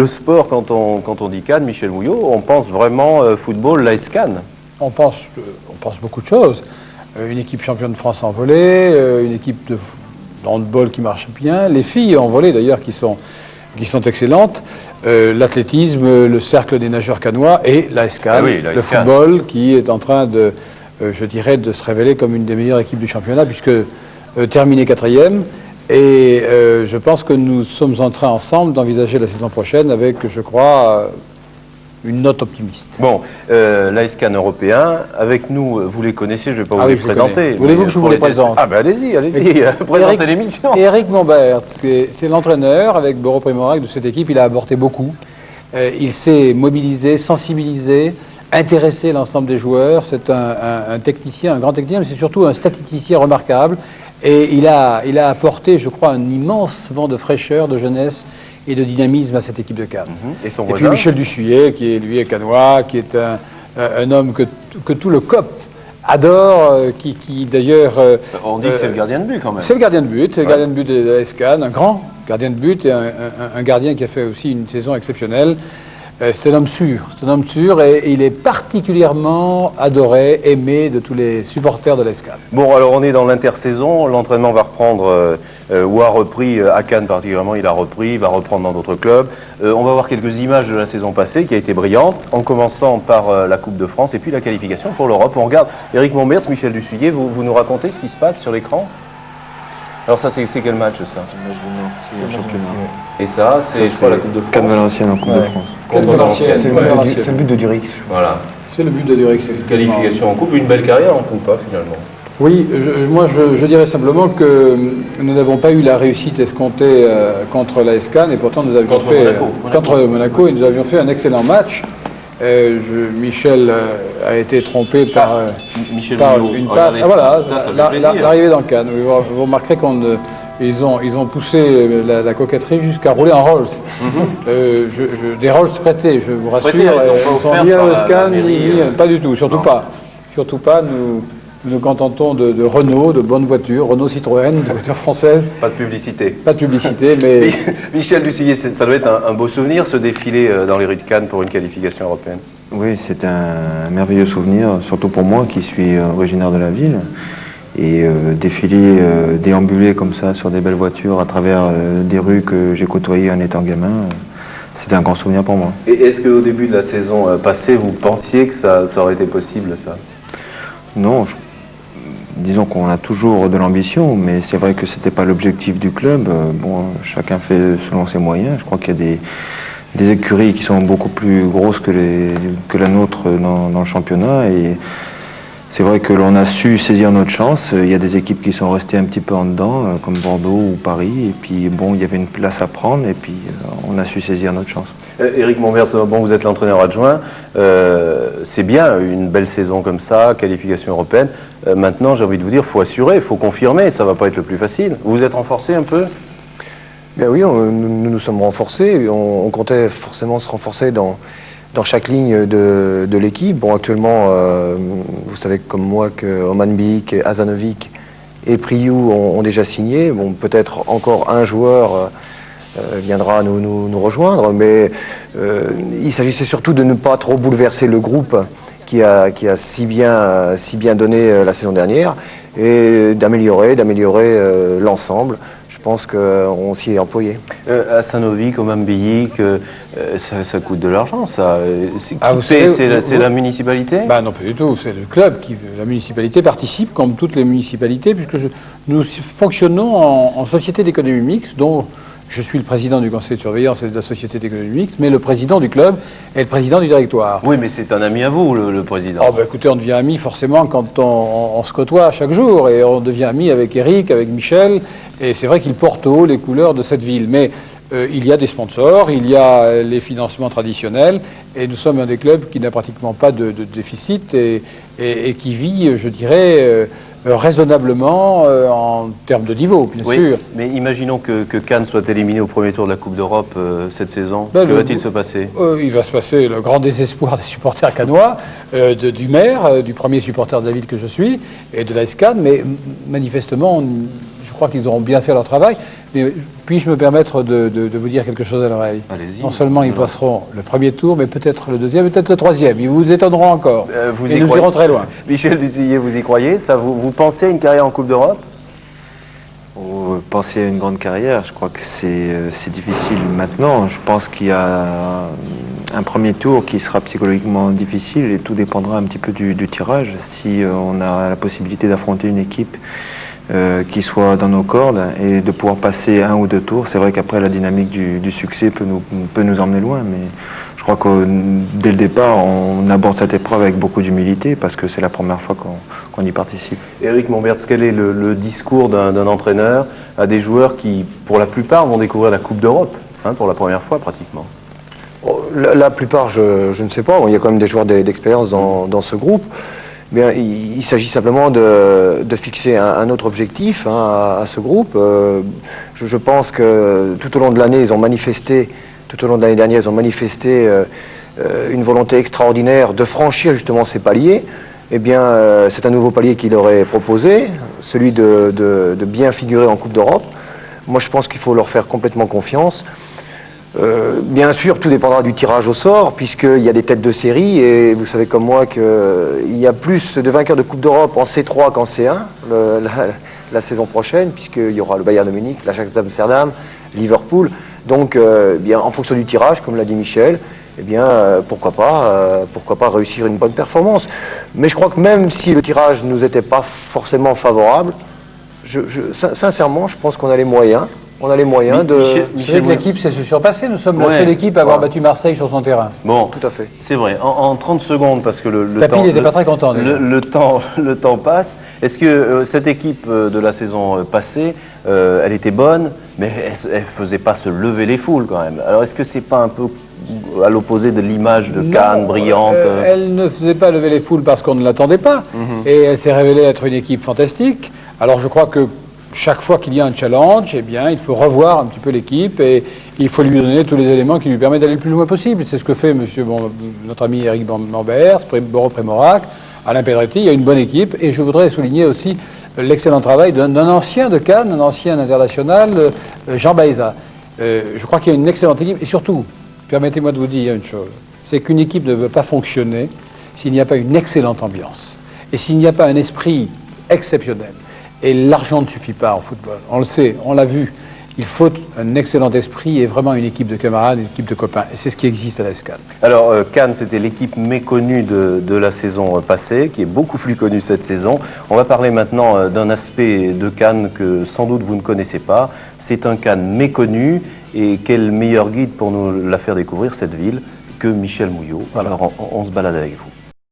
le sport, quand on dit Cannes, Michel Mouillot, on pense vraiment football, l'AS Cannes. On pense beaucoup de choses. Une équipe championne de France en volley, une équipe de handball qui marche bien, les filles en volley d'ailleurs qui sont excellentes, l'athlétisme, le cercle des nageurs cannois et l'AS Cannes, le football qui est en train de, je dirais, de se révéler comme une des meilleures équipes du championnat puisque terminé 4e. Et je pense que nous sommes en train ensemble d'envisager la saison prochaine avec, je crois, une note optimiste. Bon, l'AS Cannes européen, avec nous, vous les connaissez, je ne vais pas vous les présenter. Voulez-vous que je vous les présente? Ah ben allez-y, présentez l'émission. Éric Mombert, c'est l'entraîneur avec Boro Primorac de cette équipe, il a apporté beaucoup. Il s'est mobilisé, sensibilisé, intéressé l'ensemble des joueurs. C'est un technicien, un grand technicien, mais c'est surtout un statisticien remarquable. Et il a apporté, je crois, un immense vent de fraîcheur, de jeunesse et de dynamisme à cette équipe de Cannes. Et son puis Michel Dussuyer, qui est lui est cannois, qui est un homme que tout le COP adore, qui d'ailleurs... on dit que c'est le gardien de but quand même. C'est le gardien de but, c'est le gardien de but de l'AS Cannes, un grand gardien de but et un gardien qui a fait aussi une saison exceptionnelle. C'est un homme sûr, et il est particulièrement adoré, aimé de tous les supporters de l'AS Cannes. Bon, alors on est dans l'intersaison, l'entraînement va reprendre, ou a repris à Cannes particulièrement, il a repris, il va reprendre dans d'autres clubs. On va voir quelques images de la saison passée qui a été brillante, en commençant par la Coupe de France et puis la qualification pour l'Europe. On regarde Éric Mombert, Michel Dussuyer, vous nous racontez ce qui se passe sur l'écran? Alors ça, c'est quel match, ça? Le championnat. Et ça, c'est quoi la Coupe de France? Cannes-Valenciennes en Coupe de France. C'est le but de Durix. Voilà. C'est le but de Durix. Qualification en Coupe, une belle carrière en Coupe, pas finalement. Oui, moi je dirais simplement que nous n'avons pas eu la réussite escomptée contre l'AS Cannes et pourtant nous avions contre Monaco et nous avions fait un excellent match. Michel a été trompé par une passe. Ah voilà, l'arrivée dans Cannes. Vous remarquerez qu'ils ont poussé la coquetterie jusqu'à rouler en Rolls. Des Rolls prêtés, je vous rassure. Ils sont ni à l'AS Cannes, pas du tout, surtout pas. Surtout pas, nous nous contentons de Renault, de bonnes voitures, Renault Citroën, de voitures françaises. Pas de publicité. Pas de publicité, mais... Michel Dussuyer, ça doit être un beau souvenir, ce défilé dans les rues de Cannes pour une qualification européenne. Oui, c'est un merveilleux souvenir, surtout pour moi qui suis originaire de la ville. Et défiler, déambuler comme ça sur des belles voitures à travers des rues que j'ai côtoyées en étant gamin, c'était un grand souvenir pour moi. Et est-ce qu'au début de la saison passée, vous pensiez que ça aurait été possible, ça? Non, disons qu'on a toujours de l'ambition, mais c'est vrai que ce n'était pas l'objectif du club. Bon, chacun fait selon ses moyens. Je crois qu'il y a des écuries qui sont beaucoup plus grosses que la nôtre dans le championnat. Et c'est vrai que l'on a su saisir notre chance. Il y a des équipes qui sont restées un petit peu en dedans, comme Bordeaux ou Paris. Et puis, bon, il y avait une place à prendre et puis on a su saisir notre chance. Éric Mombert, bon, vous êtes l'entraîneur adjoint. C'est bien une belle saison comme ça, qualification européenne. Maintenant, j'ai envie de vous dire, il faut assurer, il faut confirmer. Ça ne va pas être le plus facile. Vous vous êtes renforcé un peu? Bien oui, nous nous sommes renforcés. On comptait forcément se renforcer dans chaque ligne de l'équipe. Bon, actuellement, vous savez comme moi que Oman Bik, Azanovic et Priou ont déjà signé. Bon, peut-être encore un joueur viendra nous rejoindre, mais il s'agissait surtout de ne pas trop bouleverser le groupe qui a si bien donné la saison dernière et d'améliorer l'ensemble. Je pense qu'on s'y est employé. Asanovic, Omambiik, ça coûte de l'argent, ça. C'est la municipalité? Bah non, pas du tout. C'est le club la municipalité participe, comme toutes les municipalités, puisque nous fonctionnons en société d'économie mixte, dont je suis le président du conseil de surveillance et de la société d'économie mixte, mais le président du club est le président du directoire. Oui, mais c'est un ami à vous, le président. Oh, bah, écoutez, on devient ami forcément quand on se côtoie chaque jour, et on devient ami avec Éric, avec Michel, et c'est vrai qu'il porte haut les couleurs de cette ville. Mais il y a des sponsors, il y a les financements traditionnels, et nous sommes un des clubs qui n'a pratiquement pas de déficit et qui vit, je dirais, raisonnablement en termes de niveau, bien sûr. Mais imaginons que Cannes soit éliminé au premier tour de la Coupe d'Europe cette saison. Ben, que va-t-il se passer? Il va se passer le grand désespoir des supporters cannois, du maire, du premier supporter de la ville que je suis, et de l'AS Cannes, mais manifestement, je crois qu'ils auront bien fait leur travail. Mais puis-je me permettre de vous dire quelque chose à l'oreille? Allez-y. Non seulement ils passeront le premier tour, mais peut-être le deuxième, peut-être le troisième. Ils vous étonneront encore. Vous Et y nous croyez irons très loin. Michel Dusillier, vous y croyez? Vous pensez à une carrière en Coupe d'Europe? Penser à une grande carrière, je crois que c'est difficile maintenant. Je pense qu'il y a un premier tour qui sera psychologiquement difficile et tout dépendra un petit peu du tirage. Si on a la possibilité d'affronter une équipe qui soit dans nos cordes et de pouvoir passer un ou deux tours, c'est vrai qu'après la dynamique du succès peut nous emmener loin. Mais je crois que dès le départ, on aborde cette épreuve avec beaucoup d'humilité parce que c'est la première fois qu'on y participe. Éric Momberts, quel est le discours d'un entraîneur à des joueurs qui, pour la plupart, vont découvrir la Coupe d'Europe, pour la première fois pratiquement? La plupart, je ne sais pas. Bon, il y a quand même des joueurs d'expérience dans ce groupe. Bien, il s'agit simplement de fixer un autre objectif à ce groupe. Je pense que tout au long de l'année, ils ont manifesté, tout au long de l'année dernière, ils ont manifesté une volonté extraordinaire de franchir justement ces paliers. Eh bien, c'est un nouveau palier qui leur est proposé, celui de bien figurer en Coupe d'Europe. Moi, je pense qu'il faut leur faire complètement confiance. Bien sûr, tout dépendra du tirage au sort, puisqu'il y a des têtes de série, et vous savez comme moi qu'il y a plus de vainqueurs de Coupe d'Europe en C3 qu'en C1 la saison prochaine, puisqu'il y aura le Bayern de Munich, l'Ajax d'Amsterdam, Liverpool. Donc, bien, en fonction du tirage, comme l'a dit Michel, eh bien, pourquoi pas réussir une bonne performance. Mais je crois que même si le tirage ne nous était pas forcément favorable, sincèrement, je pense qu'on a les moyens. On a les moyens de... C'est vrai que l'équipe sait se surpasser. Nous sommes la seule équipe à avoir battu Marseille sur son terrain. Bon, Tout à fait. c'est vrai. En 30 secondes, parce que le Tapi temps... n'était pas très content. Le temps passe. Est-ce que cette équipe de la saison passée, elle était bonne, mais elle ne faisait pas se lever les foules quand même? Alors est-ce que c'est pas un peu à l'opposé de l'image de Cannes, brillante? Elle ne faisait pas lever les foules parce qu'on ne l'attendait pas. Et elle s'est révélée être une équipe fantastique. Alors je crois que chaque fois qu'il y a un challenge, eh bien, il faut revoir un petit peu l'équipe et il faut lui donner tous les éléments qui lui permettent d'aller le plus loin possible. C'est ce que fait notre ami Éric Momberts, Boro Prémorac, Alain Pedretti. Il y a une bonne équipe et je voudrais souligner aussi l'excellent travail d'un ancien de Cannes, un ancien international, Jean Baeza. Je crois qu'il y a une excellente équipe et surtout, permettez-moi de vous dire une chose, c'est qu'une équipe ne peut pas fonctionner s'il n'y a pas une excellente ambiance et s'il n'y a pas un esprit exceptionnel. Et l'argent ne suffit pas en football. On le sait, on l'a vu. Il faut un excellent esprit et vraiment une équipe de camarades, une équipe de copains. Et c'est ce qui existe à la SCAN. Alors, Cannes, c'était l'équipe méconnue de la saison passée, qui est beaucoup plus connue cette saison. On va parler maintenant d'un aspect de Cannes que sans doute vous ne connaissez pas. C'est un Cannes méconnu. Et quel meilleur guide pour nous la faire découvrir, cette ville, que Michel Mouillot. Alors, on se balade avec vous.